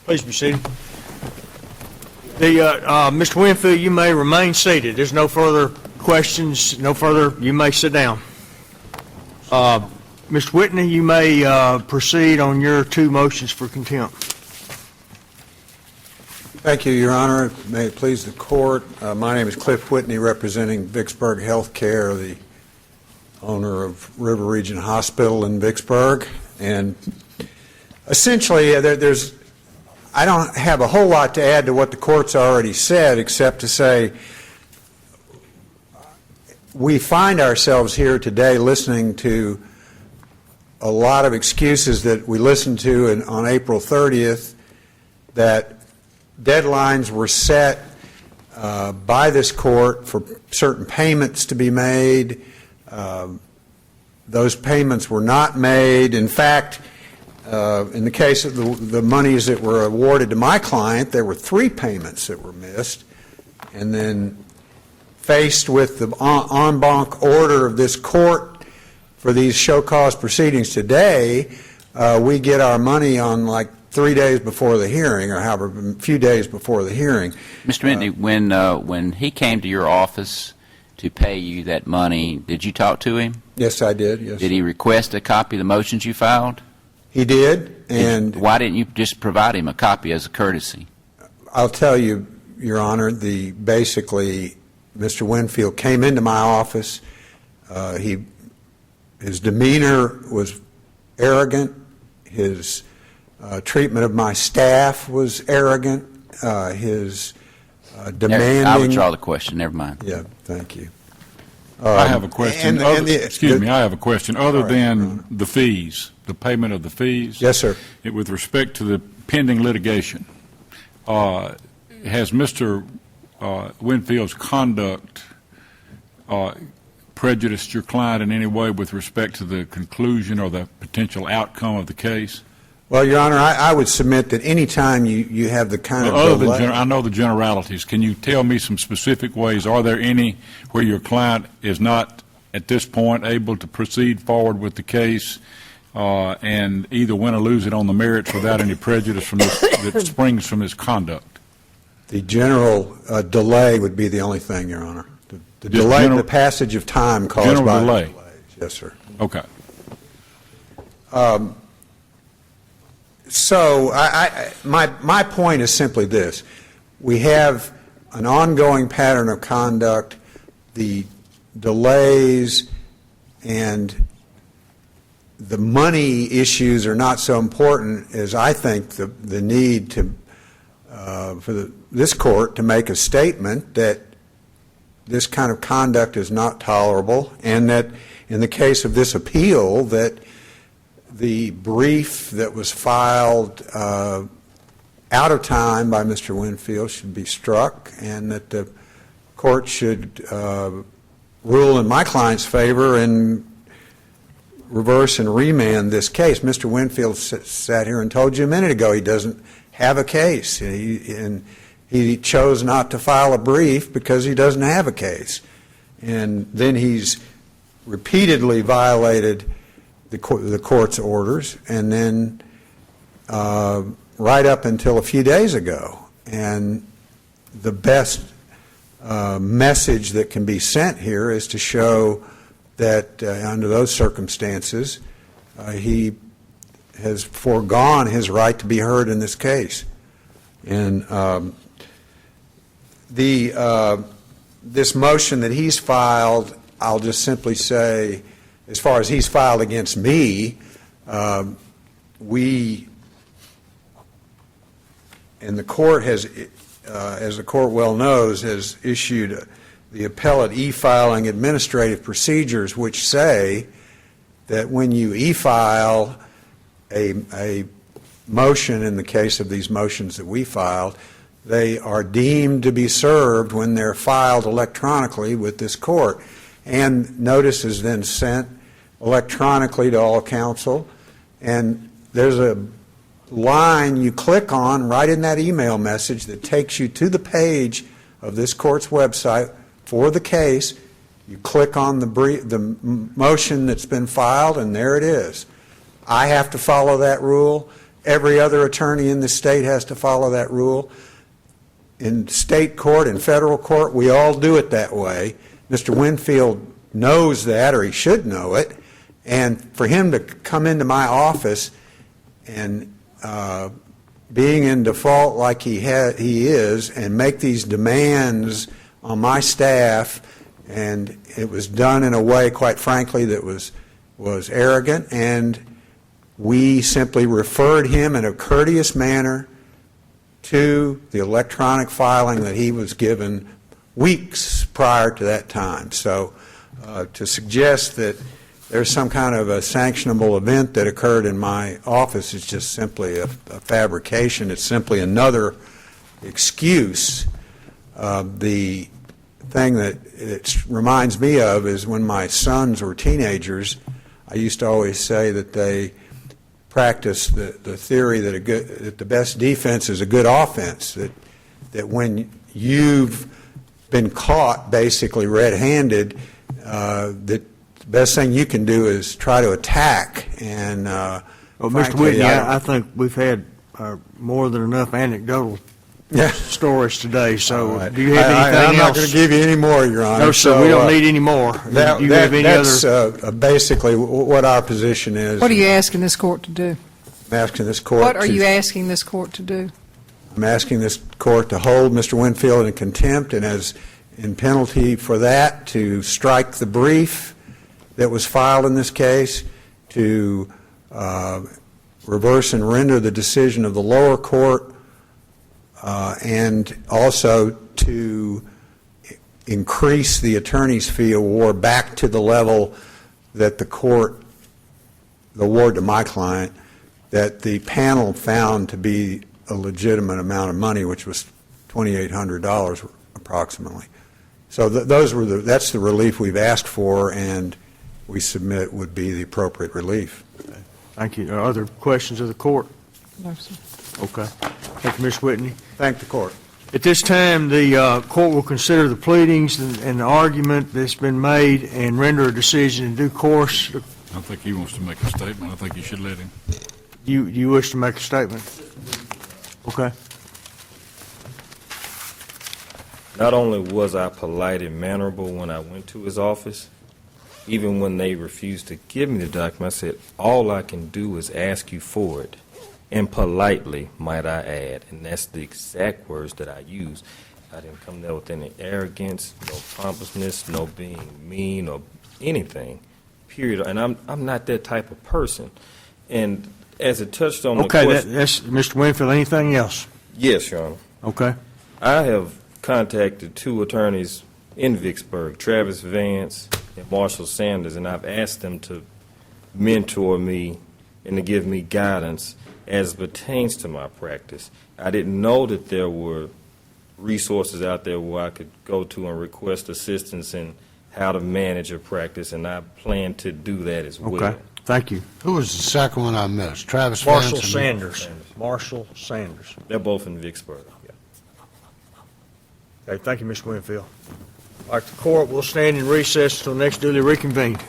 Please be seated. Mr. Winfield, you may remain seated. There's no further questions, you may sit down. Mr. Whitney, you may proceed on your two motions for contempt. Thank you, Your Honor. May it please the Court. My name is Cliff Whitney, representing Vicksburg Healthcare, the owner of River Region Hospital in Vicksburg. And essentially, I don't have a whole lot to add to what the Court's already said, except to say we find ourselves here today listening to a lot of excuses that we listened to on April 30th, that deadlines were set by this Court for certain payments to be made. Those payments were not made. In fact, in the case of the monies that were awarded to my client, there were 3 payments that were missed. And then faced with the en banc order of this Court for these show cause proceedings today, we get our money on like 3 days before the hearing, or however, a few days before the hearing. Mr. Whitney, when he came to your office to pay you that money, did you talk to him? Yes, I did. Yes. Did he request a copy of the motions you filed? He did. And why didn't you just provide him a copy as a courtesy? I'll tell you, Your Honor, basically Mr. Winfield came into my office. His demeanor was arrogant. His treatment of my staff was arrogant. His demanding. I withdraw the question. Never mind. Yeah, thank you. I have a question. Excuse me, I have a question. Other than the fees, the payment of the fees. Yes, sir. With respect to the pending litigation, has Mr. Winfield's conduct prejudiced your client in any way with respect to the conclusion or the potential outcome of the case? Well, Your Honor, I would submit that any time you have the kind of delay. I know the generalities. Can you tell me some specific ways? Are there any where your client is not at this point able to proceed forward with the case and either win or lose it on the merits without any prejudice from this, that springs from his conduct? The general delay would be the only thing, Your Honor. The delay, the passage of time caused by delay. Delays. Yes, sir. Okay. So my point is simply this. We have an ongoing pattern of conduct. The delays and the money issues are not so important as I think the need to for this Court to make a statement that this kind of conduct is not tolerable, and that in the case of this appeal, that the brief that was filed out of time by Mr. Winfield should be struck, and that the Court should rule in my client's favor and reverse and remand this case. Mr. Winfield sat here and told you a minute ago he doesn't have a case, and he chose not to file a brief because he doesn't have a case. And then he's repeatedly violated the Court's orders, and then right up until a few days ago. And the best message that can be sent here is to show that under those circumstances he has foregone his right to be heard in this case. And this motion that he's filed, I'll just simply say, as far as he's filed against me, we, and the Court has, as the Court well knows, has issued the appellate e-filing administrative procedures, which say that when you e-file a motion, in the case of these motions that we filed, they are deemed to be served when they're filed electronically with this Court. And notice is then sent electronically to all counsel, and there's a line you click on right in that email message that takes you to the page of this Court's website for the case. You click on the motion that's been filed, and there it is. I have to follow that rule. every other attorney in the state has to follow that rule. In state court and federal court, we all do it that way. Mr. Winfield knows that, or he should know it, and for him to come into my office and being in default like he is, and make these demands on my staff, and it was done in a way, quite frankly, that was arrogant, and we simply referred him in a courteous manner to the electronic filing that he was given weeks prior to that time. So to suggest that there's some kind of a sanctionable event that occurred in my office is just simply a fabrication. It's simply another excuse. The thing that it reminds me of is when my sons were teenagers, I used to always say that they practice the theory that the best defense is a good offense, that when you've been caught basically red-handed, that the best thing you can do is try to attack. And Well, frankly, Mr. Whitney, I think we've had more than enough anecdotal stories today, so all right. do you have anything else? I'm not going to give you any more, Your Honor. No, sir, we don't need any more. Do you have any That's other? basically what our position is. What are you asking this court to do? I'm asking this court What are to- you asking this court to do? I'm asking this court to hold Mr. Winfield in contempt, and as in penalty for that, to strike the brief that was filed in this case, to reverse and render the decision of the lower court, and also to increase the attorney's fee award back to the level that the court, the award to my client, that the panel found to be a legitimate amount of money, which was $2,800 approximately. So that's the relief we've asked for, and we submit would be the appropriate relief. Thank you. Are other questions of the court? No, sir. Okay. Thank you, Ms. Whitney. Thank the court. At this time, the court will consider the pleadings and the argument that's been made and render a decision in due course. I think he wants to make a statement. I think you should let him. You wish to make a statement? Okay. Not only was I polite and mannerable when I went to his office, even when they refused to give me the document, I said, all I can do is ask you for it, and politely, might I add. And that's the exact words that I used. I didn't come there with any arrogance, no pompousness, no being mean or anything, period. And I'm not that type of person. And as it touched on the Okay, question... that's Mr. Winfield. Anything else? Yes, Your Honor. Okay. I have contacted two attorneys in Vicksburg, Travis Vance and Marshall Sanders, and I've asked them to mentor me and to give me guidance as it pertains to my practice. I didn't know that there were resources out there where I could go to and request assistance in how to manage a practice, and I plan to do that as well. Okay. Thank you. Who was the second one I missed? Travis Marshall Vance? Sanders. Marshall Sanders. They're both in Vicksburg. Yeah. Okay, thank you, Mr. Winfield. All right, the court will stand in recess until next duly reconvened.